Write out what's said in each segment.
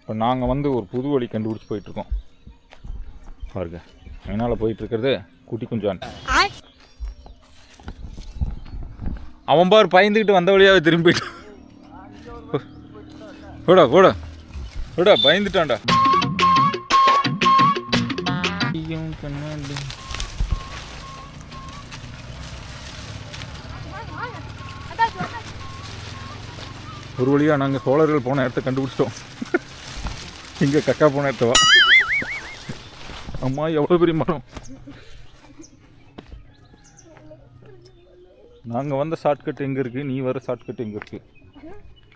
இப்போ நாங்கள் வந்து ஒரு புது வழி கண்டுபிடிச்சி போயிட்டுருக்கோம் பாருங்க. என்னால் போயிட்டுருக்கிறது குட்டி குஞ்சான். அவன் பார் பயந்துக்கிட்டு வந்த வழியாகவே திரும்பிட்டு கூட கூட கூட பயந்துட்டான்டா. ஒரு வழியாக நாங்கள் சோழர்கள் போன இடத்த கண்டுபிடிச்சிட்டோம். இங்கே கக்கா போன இடத்தவா. அம்மா எவ்வளோ பெரிய மரம். நாங்கள் வந்த ஷார்ட்கட் எங்கே இருக்குது, நீ வர ஷார்ட்கட் எங்கே இருக்குது?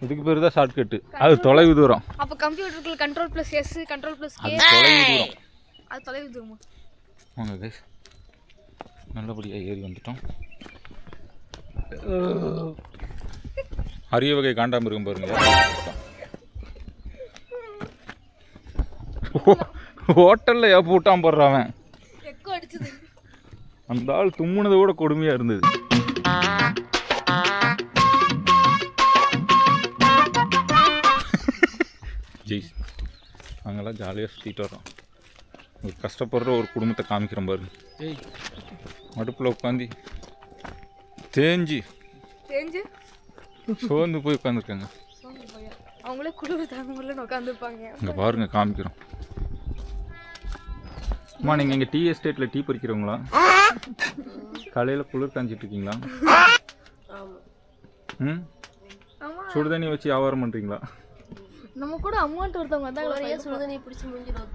இதுக்கு பேர் தான் ஷார்ட்கட்டு. அது தொலைவு தூரம். அப்போ கம்ப்யூட்டருக்கு Ctrl+S Ctrl+K அது தொலைவு தூரம். அது தொலைவு தூரமா? வாங்க கைஸ், நல்லபடியாக ஏறி வந்துட்டோம். அரிய வகை காண்டாமிருகம் பாருங்க. ஹோட்டலில் எப்போ விட்டான் போடுறான். அந்த ஆள் தும்முனதை கூட கொடுமையாக இருந்தது. ஜெய் நாங்கள்லாம் ஜாலியாக சுற்றிட்டு வரோம். ஒரு கஷ்டப்படுற ஒரு குடும்பத்தை காமிக்கிறோம் பாருங்க. அடுப்பில் உட்காந்து தேஞ்சு சோர்ந்து போய் உட்காந்துருக்காங்க. அவங்களே குளிர் தாங்க முடியலன்னு உட்காந்துருப்பாங்க. இங்கே பாருங்க காமிக்கிறோம். அம்மா நீங்கள் இங்கே டீ எஸ்டேட்டில் டீ பறிக்கிறவங்களா? காலையில் குளிர் காஞ்சிட்டு இருக்கீங்களா? ம், சுடுதண்ணி வச்சு வியாபாரம் பண்ணுறீங்களா? நம்ம கூட அமௌண்ட் ஒருத்தவங்க வந்தாங்க, சுடுதண்ணி பிடிச்சி முடிஞ்சிடும்.